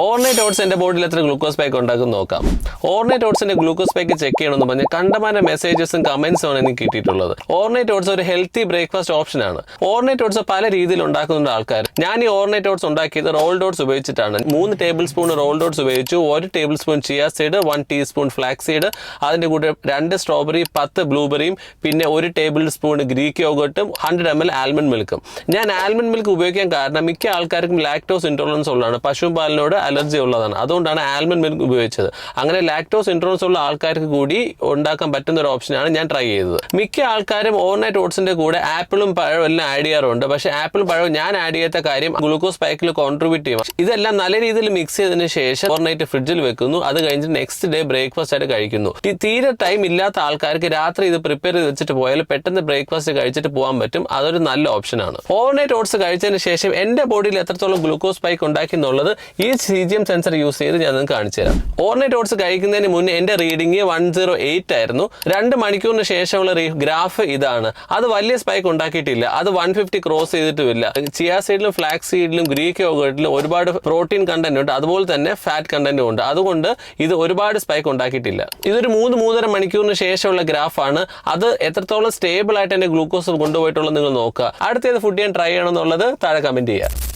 Overnight oats എൻ്റെ ബോഡിയിൽ എത്ര ഗ്ലൂക്കോസ് സ്പൈക്ക് ഉണ്ടാക്കും നോക്കാം. ഓവർനൈറ്റ് ഓട്സിന്റെ ഗ്ലൂക്കോസ് സ്പൈക്ക് ചെക്ക് ചെയ്യണമെന്ന് പറഞ്ഞ് കണ്ടമാന മെസ്സേജസും കമന്റ്സും ആണ് എനിക്ക് കിട്ടിയിട്ടുള്ളത്. ഓവർനൈറ്റ് ഓട്സ് ഒരു ഹെൽത്തി ബ്രേക്ക്ഫാസ്റ്റ് ഓപ്ഷൻ ആണ്. ഓവർനൈറ്റ് ഓട്സ് പല രീതിയിൽ ഉണ്ടാക്കുന്നുണ്ട് ആൾക്കാർ. ഞാൻ ഈ ഓവർനൈറ്റ് ഓട്സ് ഉണ്ടാക്കിയത് റോൾഡ് ഓട്സ് ഉപയോഗിച്ചിട്ടാണ്. 3 ടേബിൾ സ്പൂൺ റോൾഡ് ഓട്സ് ഉപയോഗിച്ചു, 1 tablespoon chia seed, 1 teaspoon flax seed, അതിന്റെ കൂടെ 2 സ്ട്രോബെറി, 10 ബ്ലൂബെറിയും, പിന്നെ 1 ടേബിൾ സ്പൂൺ ഗ്രീക്ക് യോഗട്ടും, 100 ml ആൽമണ്ട് മിൽക്കും. ഞാൻ ആൽമണ്ട് മിൽക്ക് ഉപയോഗിക്കാൻ കാരണം മിക്ക ആൾക്കാർക്കും ലാക്ടോസ് ഇൻടോളറൻസ് ഉള്ളതാണ്, പശുപാലിനോട് അലർജി ഉള്ളതാണ്. അതുകൊണ്ടാണ് ആൽമണ്ട് മിൽക്ക് ഉപയോഗിച്ചത്. അങ്ങനെ ലാക്ടോസ് ഇൻടോളറൻസ് ഉള്ള ആൾക്കാർക്ക് കൂടി ഉണ്ടാക്കാൻ പറ്റുന്ന ഒരു ഓപ്ഷനാണ് ഞാൻ ട്രൈ ചെയ്തത്. മിക്ക ആൾക്കാരും ഓവർനൈറ്റ് ഓട്സിന്റെ കൂടെ ആപ്പിളും പഴവും എല്ലാം ആഡ് ചെയ്യാറുണ്ട്. പക്ഷേ ആപ്പിളും പഴവും ഞാൻ ആഡ് ചെയ്യാത്ത കാര്യം ഗ്ലൂക്കോസ് സ്പൈക്കിൽ കോൺട്രിബ്യൂട്ട് ചെയ്യും. ഇതെല്ലാം നല്ല രീതിയിൽ മിക്സ് ചെയ്തതിന് ശേഷം ഓവർനൈറ്റ് ഫ്രിഡ്ജിൽ വെക്കുന്നു. അത് കഴിഞ്ഞിട്ട് നെക്സ്റ്റ് ഡേ ബ്രേക്ക്ഫാസ്റ്റ് ആയിട്ട് കഴിക്കുന്നു. തീരെ ടൈം ഇല്ലാത്ത ആൾക്കാർക്ക് രാത്രി ഇത് പ്രിപ്പയർ ചെയ്ത് വെച്ചിട്ട് പോയാൽ പെട്ടെന്ന് ബ്രേക്ക്ഫാസ്റ്റ് കഴിച്ചിട്ട് പോകാൻ പറ്റും. അതൊരു നല്ല ഓപ്ഷനാണ്. ഓവർനൈറ്റ് ഓട്സ് കഴിച്ചതിന് ശേഷം എന്റെ ബോഡിയിൽ എത്രത്തോളം ഗ്ലൂക്കോസ് സ്പൈക്ക് ഉണ്ടാക്കി എന്നുള്ളത് ഈ CGM സെൻസർ യൂസ് ചെയ്ത് ഞാൻ നിങ്ങൾക്ക് കാണിച്ചു തരാം. ഓവർനൈറ്റ് ഓട്സ് കഴിക്കുന്നതിന് മുന്നേ എന്റെ റീഡിംഗ് 108 ആയിരുന്നു. 2 മണിക്കൂറിന് ശേഷമുള്ള ഗ്രാഫ് ഇതാണ്. അത് വലിയ സ്പൈക്ക് ഉണ്ടാക്കിയിട്ടില്ല. അത് 150 ക്രോസ് ചെയ്തിട്ടുമില്ല. ചിയ സീഡിലും ഫ്ലാക്സ് സീഡിലും ഗ്രീക്ക് യോഗട്ടിലും ഒരുപാട് പ്രോട്ടീൻ കണ്ടന്റ് ഉണ്ട്, അതുപോലെ തന്നെ ഫാറ്റ് കണ്ടന്റും ഉണ്ട്. അതുകൊണ്ട് ഇത് ഒരുപാട് സ്പൈക്ക് ഉണ്ടാക്കിയിട്ടില്ല. ഇതൊരു 3-3.5 മണിക്കൂറിന് ശേഷമുള്ള ഗ്രാഫാണ്. അത് എത്രത്തോളം സ്റ്റേബിൾ ആയിട്ട് എന്റെ ഗ്ലൂക്കോസ് കൊണ്ടുപോയിട്ടുള്ളത് നിങ്ങൾ നോക്കുക. അടുത്തേത് ഫുഡ് ഞാൻ ട്രൈ ചെയ്യണം എന്നുള്ളത് താഴെ കമന്റ് ചെയ്യുക.